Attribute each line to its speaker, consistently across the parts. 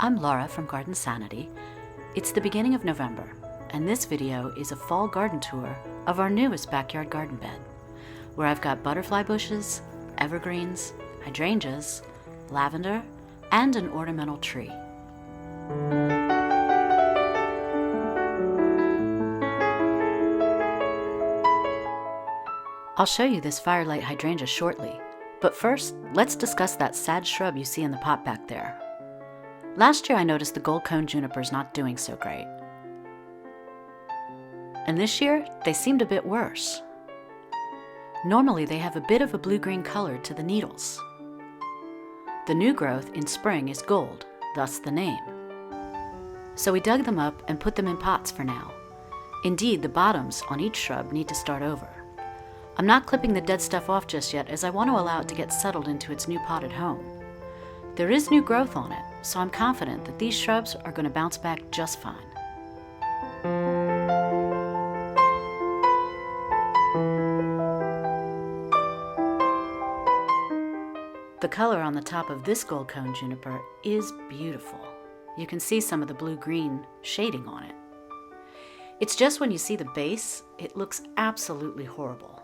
Speaker 1: I'm Laura from Garden Sanity. It's the beginning of November, and this video is a fall garden tour of our newest backyard garden bed, where I've got butterfly bushes, evergreens, hydrangeas, lavender, and an ornamental tree. I'll show you this Light Hydrangea shortly, but first, let's discuss that sad shrub you see in the pot back there. Last year I noticed the gold cone junipers not doing so great. And this year, they seemed a bit worse. Normally they have a bit of a blue-green color to the needles. The new growth in spring is gold, thus the name. So we dug them up and put them in pots for now. Indeed, the bottoms on each shrub need to start over. I'm not clipping the dead stuff off just yet, as I want to allow it to get settled into its new potted home. There is new growth on it, so I'm confident that these shrubs are going to bounce back just fine. The color on the top of this gold cone juniper is beautiful. You can see some of the blue-green shading on it. It's just when you see the base, it looks absolutely horrible.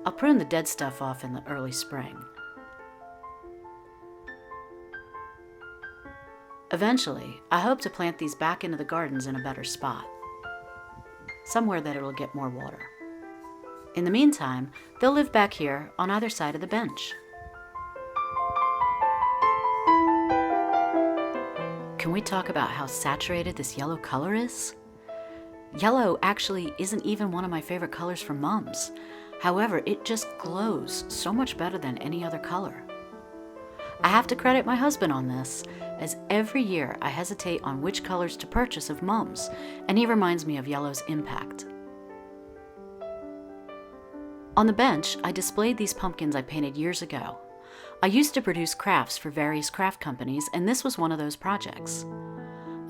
Speaker 1: I'll prune the dead stuff off in the early spring. Eventually, I hope to plant these back into the gardens in a better spot, somewhere that it'll get more water. In the meantime, they'll live back here on either side of the bench. Can we talk about how saturated this yellow color is? Yellow actually isn't even one of my favorite colors from mums. However, it just glows so much better than any other color. I have to credit my husband on this, as every year I hesitate on which colors to purchase of mums, and he reminds me of yellow's impact. On the bench, I displayed these pumpkins I painted years ago. I used to produce crafts for various craft companies, and this was one of those projects.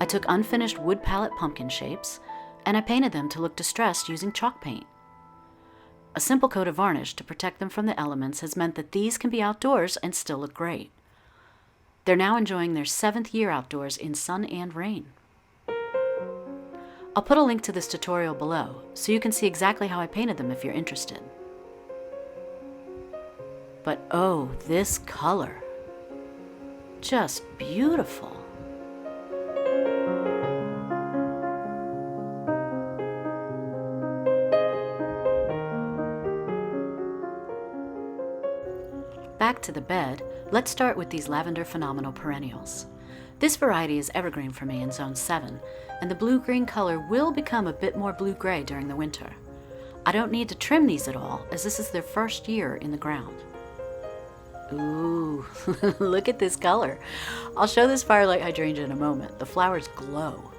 Speaker 1: I took unfinished wood palette pumpkin shapes, and I painted them to look distressed using chalk paint. A simple coat of varnish to protect them from the elements has meant that these can be outdoors and still look great. They're now enjoying their 7th year outdoors in sun and rain. I'll put a link to this tutorial below, so you can see exactly how I painted them if you're interested. But oh, this color! Just beautiful! Back to the bed, let's start with these Lavender Phenomenal perennials. This variety is evergreen for me in Zone 7, and the blue-green color will become a bit more blue-gray during the winter. I don't need to trim these at all, as this is their first year in the ground. Ooh, look at this color. I'll show this Light Hydrangea in a moment. The flowers glow.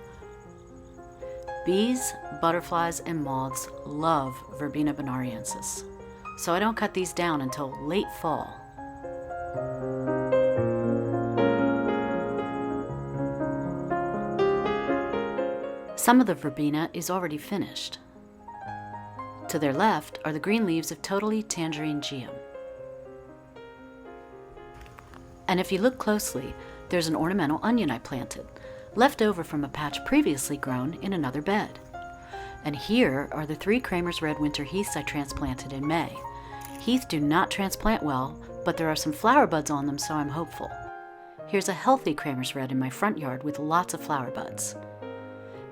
Speaker 1: Bees, butterflies, and moths love Verbena Bonariensis, so I don't cut these down until late fall. Some of the verbena is already finished. To their left are the green leaves of totally tangerine Geum. And if you look closely, there's an ornamental onion I planted, left over from a patch previously grown in another bed. And here are the 3 Kramer's red winter heaths I transplanted in May. Heath do not transplant well, but there are some flower buds on them, so I'm hopeful. Here's a healthy Kramer's red in my front yard with lots of flower buds.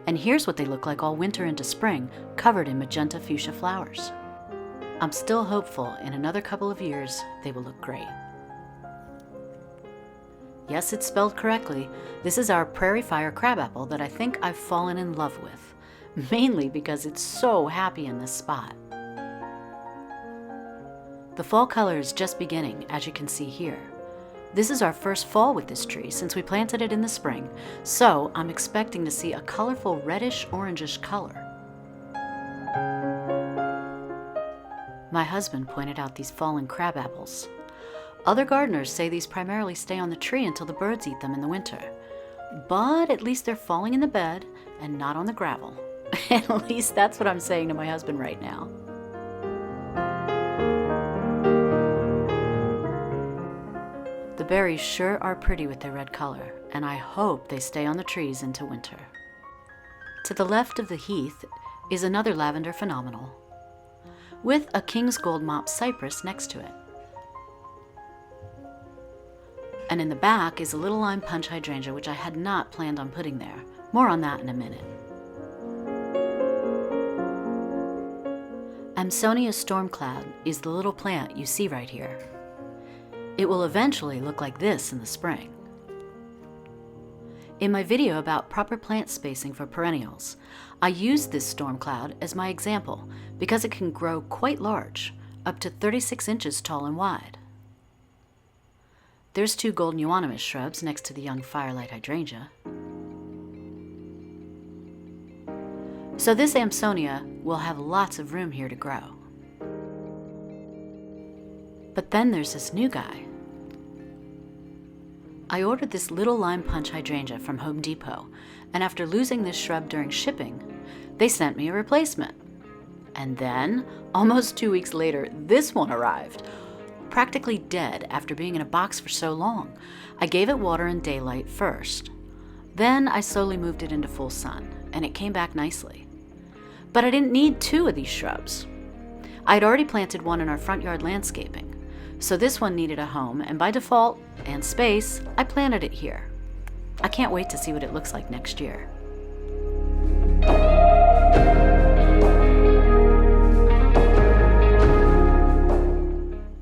Speaker 1: And here's what they look like all winter into spring, covered in magenta fuchsia flowers. I'm still hopeful in another couple of years they will look great. Yes, it's spelled correctly. This is our Prairifire Crabapple that I think I've fallen in love with, mainly because it's so happy in this spot. The fall color is just beginning, as you can see here. This is our first fall with this tree since we planted it in the spring, so I'm expecting to see a colorful reddish-orangish color. My husband pointed out these fallen crab apples. Other gardeners say these primarily stay on the tree until the birds eat them in the winter. But at least they're falling in the bed and not on the gravel. At least that's what I'm saying to my husband right now. The berries sure are pretty with their red color, and I hope they stay on the trees into winter. To the left of the heath is another Lavender Phenomenal, with a King's Gold Mop Cypress next to it. And in the back is a little Lime Punch Hydrangea, which I had not planned on putting there. More on that in a minute. Amsonia Stormcloud is the little plant you see right here. It will eventually look like this in the spring. In my video about proper plant spacing for perennials, I used this stormcloud as my example because it can grow quite large, up to 36 inches tall and wide. There's 2 golden Euonymus shrubs next to the young Light Hydrangea. So this Amsonia will have lots of room here to grow. But then there's this new guy. I ordered this little Lime Punch Hydrangea from Home Depot, and after losing this shrub during shipping, they sent me a replacement. And then, almost 2 weeks later, this one arrived, practically dead after being in a box for so long. I gave it water and daylight first. Then I slowly moved it into full sun, and it came back nicely. But I didn't need 2 of these shrubs. I had already planted one in our front yard landscaping, so this one needed a home, and by default, and space, I planted it here. I can't wait to see what it looks like next year.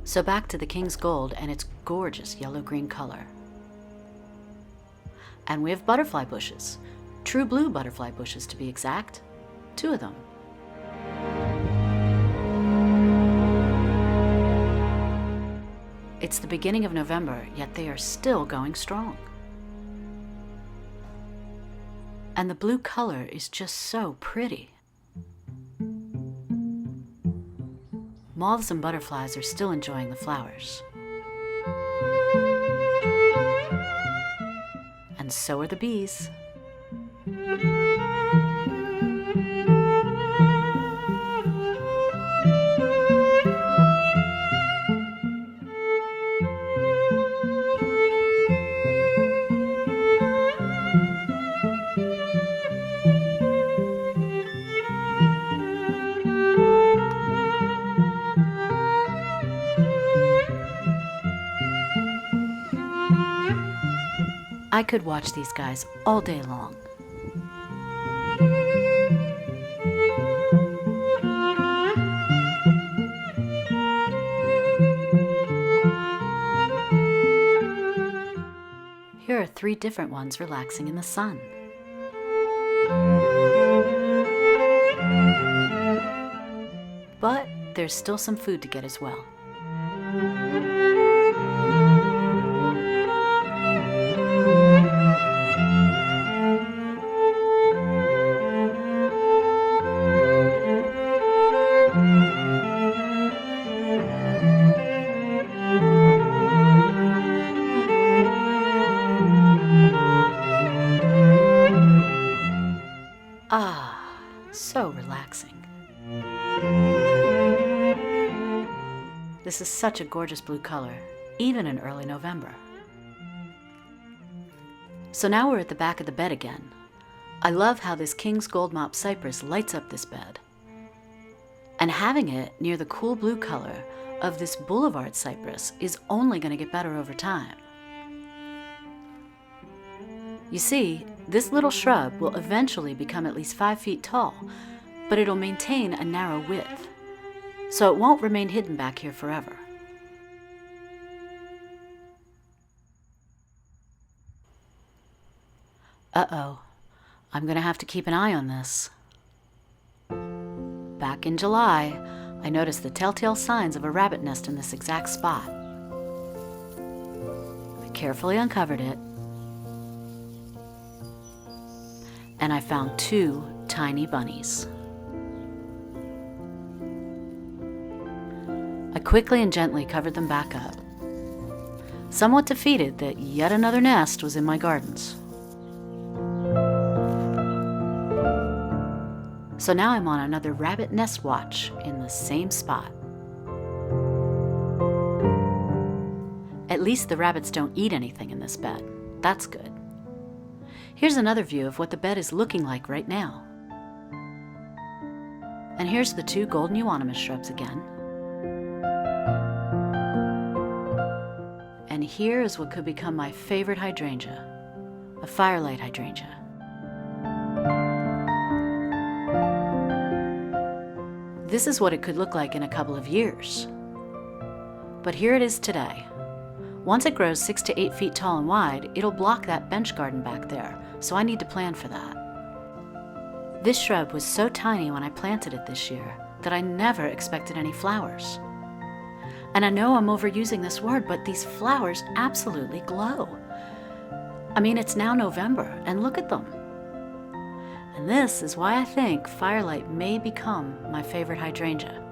Speaker 1: So back to the King's Gold and its gorgeous yellow-green color. And we have butterfly bushes, true blue butterfly bushes to be exact, 2 of them. It's the beginning of November, yet they are still going strong. And the blue color is just so pretty. Moths and butterflies are still enjoying the flowers. And so are the bees. I could watch these guys all day long. Here are 3 different ones relaxing in the sun. But there's still some food to get as well. Ah, so relaxing. This is such a gorgeous blue color, even in early November. So now we're at the back of the bed again. I love how this King's Gold Mop Cypress lights up this bed. And having it near the cool blue color of this Boulevard Cypress is only going to get better over time. You see, this little shrub will eventually become at least 5 feet tall, but it'll maintain a narrow width, so it won't remain hidden back here forever. Uh-oh, I'm gonna have to keep an eye on this. Back in July, I noticed the telltale signs of a rabbit nest in this exact spot. I carefully uncovered it, and I found 2 tiny bunnies. I quickly and gently covered them back up, somewhat defeated that yet another nest was in my gardens. So now I'm on another rabbit nest watch in the same spot. At At least the rabbits don't eat anything in this bed. That's good. Here's another view of what the bed is looking like right now. And here's the 2 golden Euonymus shrubs again. And here is what could become my favorite hydrangea, a Firelight Hydrangea. This is what it could look like in a couple of years. But here it is today. Once it grows 6 to 8 feet tall and wide, it'll block that bench garden back there, so I need to plan for that. This shrub was so tiny when I planted it this year that I never expected any flowers. And I know I'm overusing this word, but these flowers absolutely glow. I mean, it's now November, and look at them. And this is why I think Firelight may become my favorite hydrangea.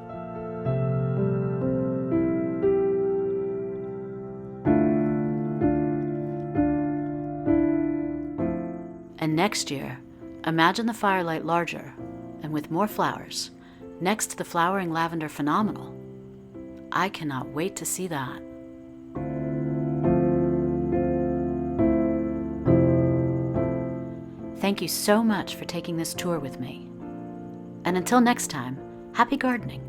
Speaker 1: And next year, imagine the Firelight larger and with more flowers, next to the flowering Lavender Phenomenal. I cannot wait to see that. Thank you so much for taking this tour with me. And until next time, happy gardening.